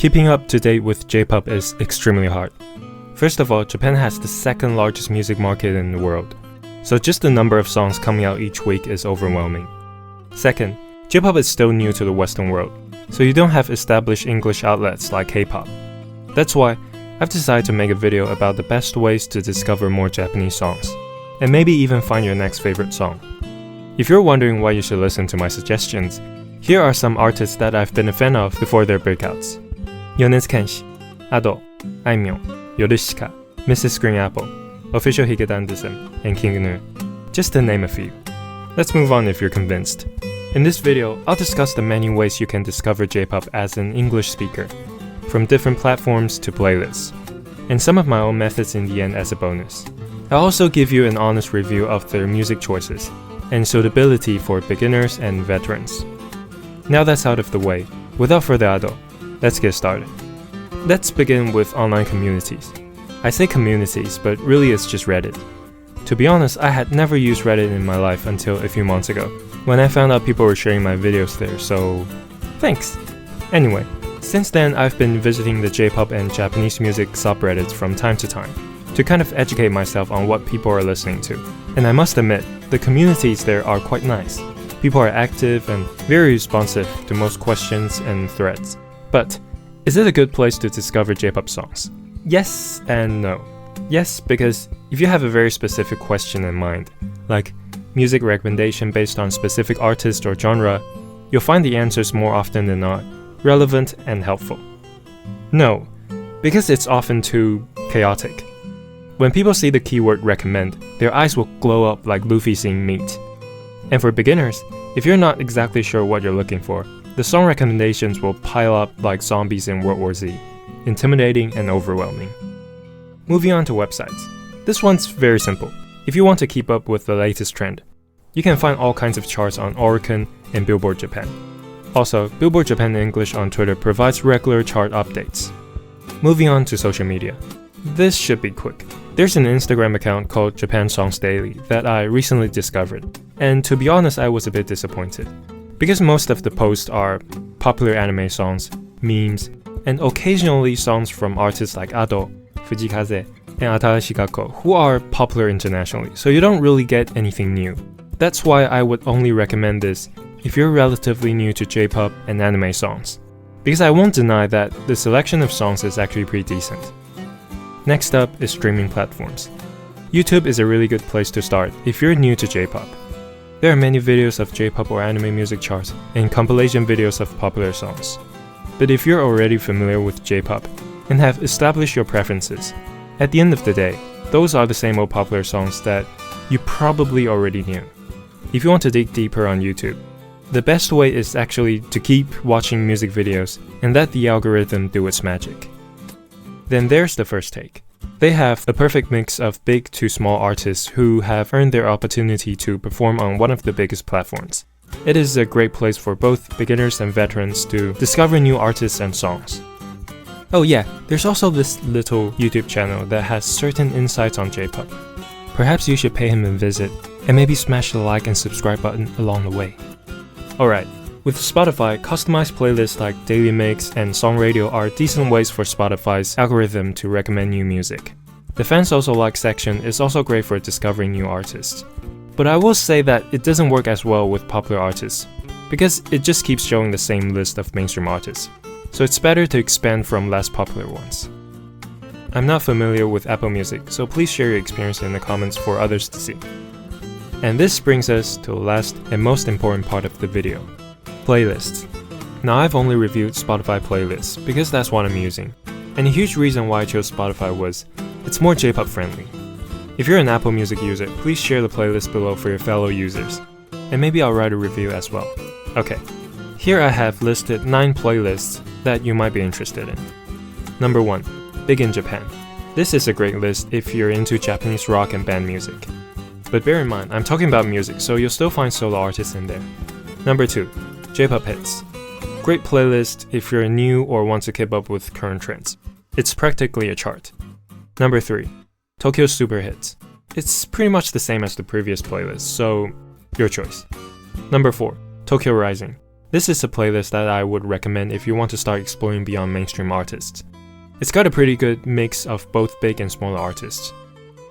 Keeping up to date with J-pop is extremely hard. First of all, Japan has the second largest music market in the world, so just the number of songs coming out each week is overwhelming. Second, J-pop is still new to the Western world, so you don't have established English outlets like K-pop. That's why I've decided to make a video about the best ways to discover more Japanese songs, and maybe even find your next favorite song. If you're wondering why you should listen to my suggestions, here are some artists that I've been a fan of before their breakouts. Yones Kenshi, Ado, Aimyon, Yorushika, Mrs. Green Apple, Official Higedandism, and King Gnu, just to name a few. Let's move on if you're convinced. In this video, I'll discuss the many ways you can discover J-pop as an English speaker, from different platforms to playlists, and some of my own methods in the end as a bonus. I'll also give you an honest review of their music choices, and suitability for beginners and veterans. Now that's out of the way, without further ado, let's get started. Let's begin with online communities. I say communities, but really it's just Reddit. To be honest, I had never used Reddit in my life until a few months ago, when I found out people were sharing my videos there, so thanks! Anyway, since then I've been visiting the J-pop and Japanese music subreddits from time to time, to kind of educate myself on what people are listening to. And I must admit, the communities there are quite nice. People are active and very responsive to most questions and threads. But, is it a good place to discover J-pop songs? Yes and no. Yes, because if you have a very specific question in mind, like music recommendation based on specific artist or genre, you'll find the answers more often than not relevant and helpful. No, because it's often too chaotic. When people see the keyword recommend, their eyes will glow up like Luffy seeing meat. And for beginners, if you're not exactly sure what you're looking for, the song recommendations will pile up like zombies in World War Z, intimidating and overwhelming. Moving on to websites. This one's very simple. If you want to keep up with the latest trend, you can find all kinds of charts on Oricon and Billboard Japan. Also, Billboard Japan English on Twitter provides regular chart updates. Moving on to social media. This should be quick. There's an Instagram account called Japan Songs Daily that I recently discovered, and to be honest, I was a bit disappointed. Because most of the posts are popular anime songs, memes, and occasionally songs from artists like Ado, Fujikaze, and Atarashi Gakko, who are popular internationally, so you don't really get anything new. That's why I would only recommend this if you're relatively new to J-pop and anime songs, because I won't deny that the selection of songs is actually pretty decent. Next up is streaming platforms. YouTube is a really good place to start if you're new to J-pop. There are many videos of J-pop or anime music charts and compilation videos of popular songs. But if you're already familiar with J-pop and have established your preferences, at the end of the day, those are the same old popular songs that you probably already knew. If you want to dig deeper on YouTube, the best way is actually to keep watching music videos and let the algorithm do its magic. Then there's the first take. They have a perfect mix of big to small artists who have earned their opportunity to perform on one of the biggest platforms. It is a great place for both beginners and veterans to discover new artists and songs. Oh yeah, there's also this little YouTube channel that has certain insights on J-pop. Perhaps you should pay him a visit and maybe smash the like and subscribe button along the way. Alright, with Spotify, customized playlists like Daily Mix and Song Radio are decent ways for Spotify's algorithm to recommend new music. The Fans Also Like section is also great for discovering new artists. But I will say that it doesn't work as well with popular artists, because it just keeps showing the same list of mainstream artists, so it's better to expand from less popular ones. I'm not familiar with Apple Music, so please share your experience in the comments for others to see. And this brings us to the last and most important part of the video. Playlists. Now I've only reviewed Spotify playlists because that's what I'm using, and a huge reason why I chose Spotify was it's more J-pop friendly. If you're an Apple Music user, please share the playlist below for your fellow users, and maybe I'll write a review as well. Okay, here I have listed 9 playlists that you might be interested in. Number 1. Big in Japan. This is a great list if you're into Japanese rock and band music. But bear in mind, I'm talking about music, so you'll still find solo artists in there. Number 2. J-pop hits. Great playlist if you're new or want to keep up with current trends. It's practically a chart. Number 3. Tokyo Super Hits. It's pretty much the same as the previous playlist, so your choice. Number 4. Tokyo Rising. This is a playlist that I would recommend if you want to start exploring beyond mainstream artists. It's got a pretty good mix of both big and smaller artists.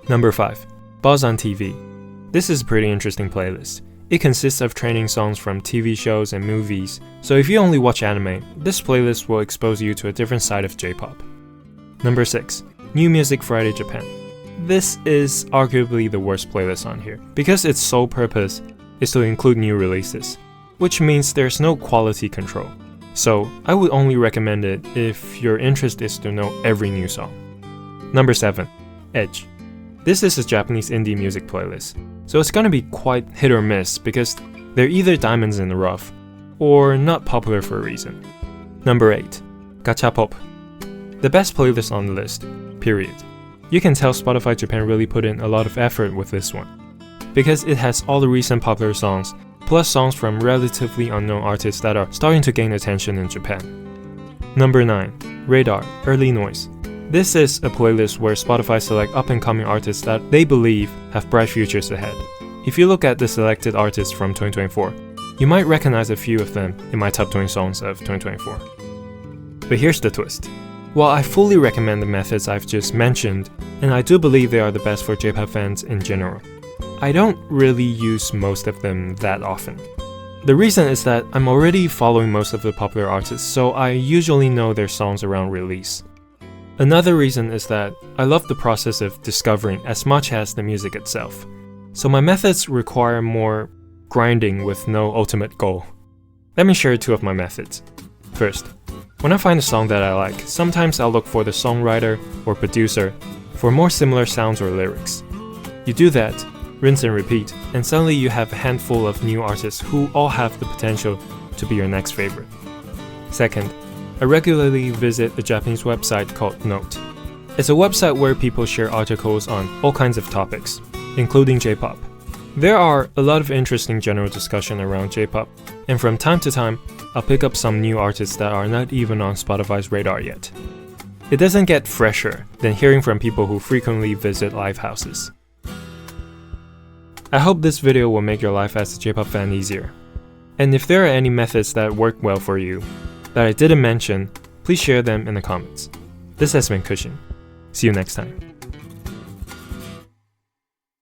Number 5. Buzz on TV. This is a pretty interesting playlist. It consists of training songs from TV shows and movies, so if you only watch anime, this playlist will expose you to a different side of J-pop. Number 6. New Music Friday Japan. This is arguably the worst playlist on here, because its sole purpose is to include new releases, which means there's no quality control. So I would only recommend it if your interest is to know every new song. Number 7. Edge. This is a Japanese indie music playlist, so it's gonna be quite hit or miss because they're either diamonds in the rough or not popular for a reason. Number 8. Gachapop. The best playlist on the list, period. You can tell Spotify Japan really put in a lot of effort with this one, because it has all the recent popular songs, plus songs from relatively unknown artists that are starting to gain attention in Japan. Number 9. Radar, Early Noise. This is a playlist where Spotify select up-and-coming artists that they believe have bright futures ahead. If you look at the selected artists from 2024, you might recognize a few of them in my top 20 songs of 2024. But here's the twist. While I fully recommend the methods I've just mentioned, and I do believe they are the best for J-pop fans in general, I don't really use most of them that often. The reason is that I'm already following most of the popular artists, so I usually know their songs around release. Another reason is that I love the process of discovering as much as the music itself, so my methods require more grinding with no ultimate goal. Let me share 2 of my methods. First, when I find a song that I like, sometimes I'll look for the songwriter or producer for more similar sounds or lyrics. You do that, rinse and repeat, and suddenly you have a handful of new artists who all have the potential to be your next favorite. Second, I regularly visit a Japanese website called Note. It's a website where people share articles on all kinds of topics, including J-pop. There are a lot of interesting general discussion around J-pop, and from time to time, I'll pick up some new artists that are not even on Spotify's radar yet. It doesn't get fresher than hearing from people who frequently visit live houses. I hope this video will make your life as a J-pop fan easier. And if there are any methods that work well for you, that I didn't mention, please share them in the comments. This has been Cushion. See you next time.